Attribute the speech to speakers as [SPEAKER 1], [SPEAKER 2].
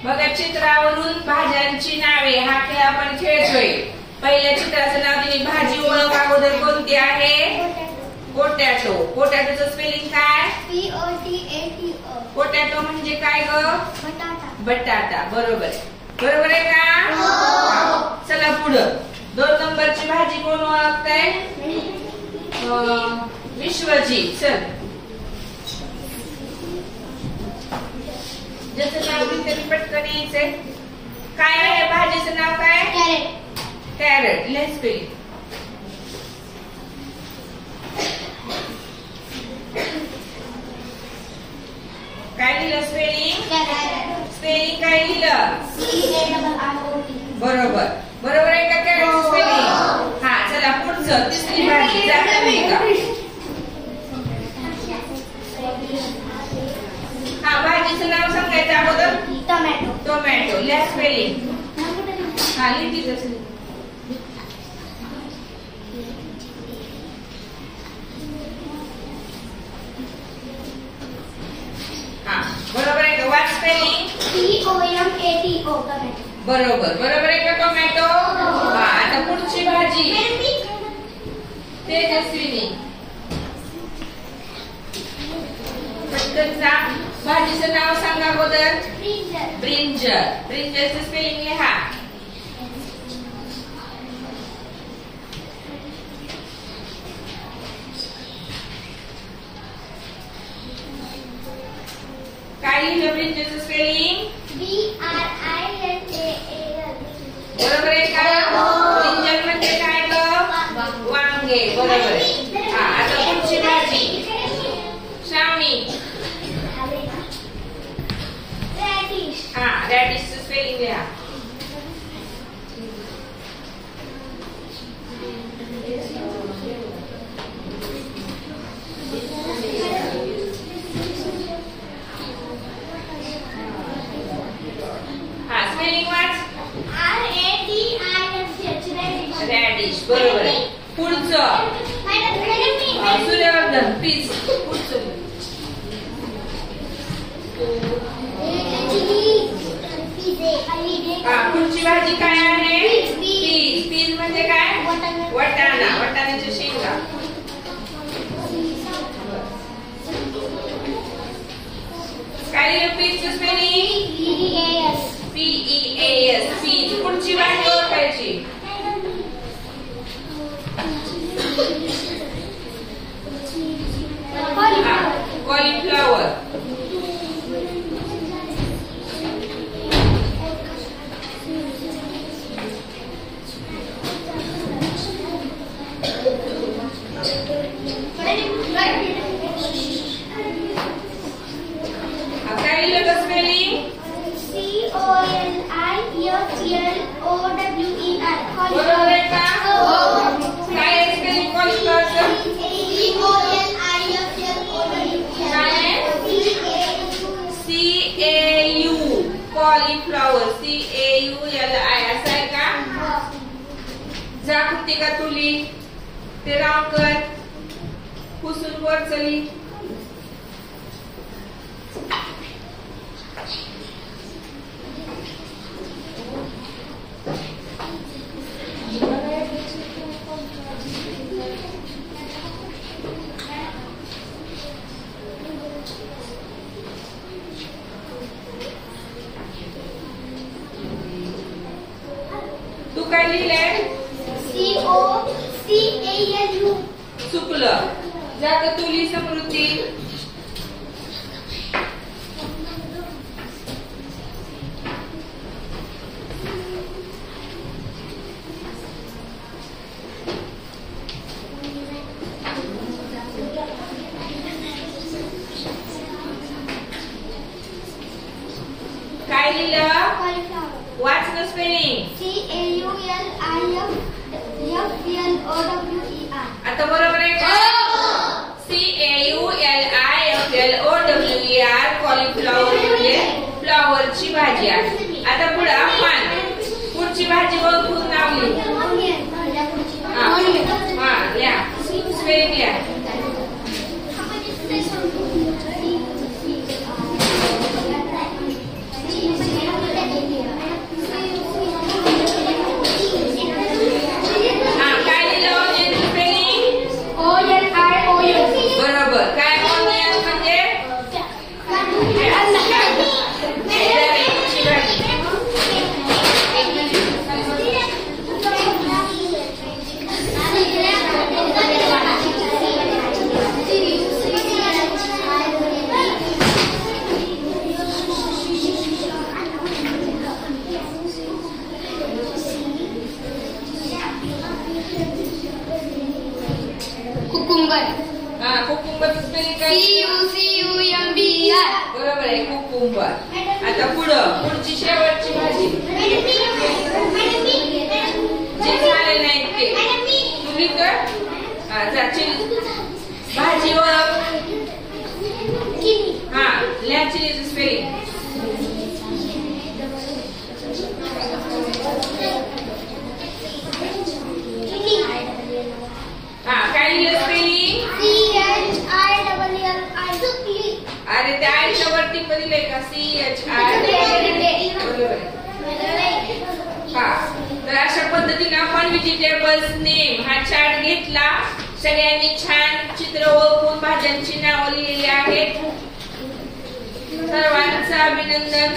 [SPEAKER 1] बघा चित्रावरून भाज्यांची नावे हा खेळ आपण खेळतोय. पहिल्या चित्राचं नाव दिली भाजी ओळख अगोदर कोणती आहे? पोटॅटो. पोटॅटोचं स्पेलिंग काय?
[SPEAKER 2] POTATO.
[SPEAKER 1] पोटॅटो म्हणजे काय ग?
[SPEAKER 2] बटाटा.
[SPEAKER 1] बटाटा. बरोबर. बरोबर आहे का? चला पुढं. 2 नंबरची भाजी कोण ओळखताय? विश्वजीत. चल ज्याचं नाव तरी पटकन यायचंय. काय आहे भाजीचं नाव? काय?
[SPEAKER 2] कॅरेट.
[SPEAKER 1] कॅरेट. Let's spelling. काय लिहिलं स्पेलिंग? स्पेलिंग काय लिहिलं?
[SPEAKER 2] CARROT.
[SPEAKER 1] बरोबर. बरोबर आहे का कॅरेटचं स्पेलिंग? हा चला पुढचं. तिसरी भाजी जाणवी का? हा भाजीचं नाव सांगायचं अगोदर.
[SPEAKER 2] टोमॅटो.
[SPEAKER 1] टोमॅटो. Let's spelling. हा लिहिली तसं. हा बरोबर आहे का? वाच स्पेलिंग.
[SPEAKER 2] TOMATO. टोमॅटो.
[SPEAKER 1] बरोबर. बरोबर आहे का टोमॅटो? हा आता पुढची भाजी तेजस्विनी. पटकन जा. भाजीचं नाव सांगा अगोदर. ब्रिंजल. ब्रिंजलचं स्पेलिंग लिहा. काय लिहिलं ब्रिंजलचं स्पेलिंग?
[SPEAKER 2] BRINJAL.
[SPEAKER 1] बरोबर आहे का? ब्रिंजल म्हणजे काय ग? वांगे. बरोबर आहे. हा आता पुढची भाजी श्रावणी.
[SPEAKER 2] Radish.
[SPEAKER 1] हा रॅडिशचं स्पेलिंग लिहा. हा स्पेलिंग वाच.
[SPEAKER 2] RADISH.
[SPEAKER 1] रॅडिश. बरोबर आहे. पुढचं सूर्यवर्धन. पीस. पुढचं हा पुढची भाजी काय आहे? पीस. पीस म्हणजे काय? वटाणा. वटाण्याच्या शेंगा. काय लिहिलं पीसचं स्पेलिंग? PEAS. पीस. पुढची भाजी ओळखायची. कॉलीफ्लॉवर. काय लिहिलं स्पेलिंग?
[SPEAKER 2] COLIFLOWER.
[SPEAKER 1] बरोबर आहे का? काय आहे स्पेलिंग कॉलीफ्लॉवरचं? काय आहे? CAU. कॉलीफ्लॉवर. CAULI असं आहे का? जा कृतिका तुली. ते राव कर. पुसून वर चली. तू काय लिहिलंय?
[SPEAKER 2] COCALU.
[SPEAKER 1] चुकलं. जा ग तुली समृद्धी. काय लिहिलं? वाच ना स्पेलिंग.
[SPEAKER 2] CAULIFLOWER.
[SPEAKER 1] आता बरोबर आहे का? CAULIFLOWER. कॉलीफ्लॉवर म्हणजे फ्लॉवरची भाजी आहे. आता पुढे आपण पुढची भाजी ओळखून नाव लिहू. हा लिहा. स्पेलिंग लिहा. कुकुंबर. आता पुढची शेवटची भाजी जे झाले नाही ते तुम्ही कर. भाजी ओळख. हा लिहा चिलीचं स्पेलिंग. हा काय लिहिलं स्पेलिंग? अरे त्या आईच्या वरती पण लिहिलंय का? CHI. हा तर अशा पद्धतीने आपण व्हेजिटेबल्स नेम हा चार्ट घेतला. सगळ्यांनी छान चित्र ओळखून भाज्यांची नावं लिहिलेली आहेत. सर्वांचं अभिनंदन.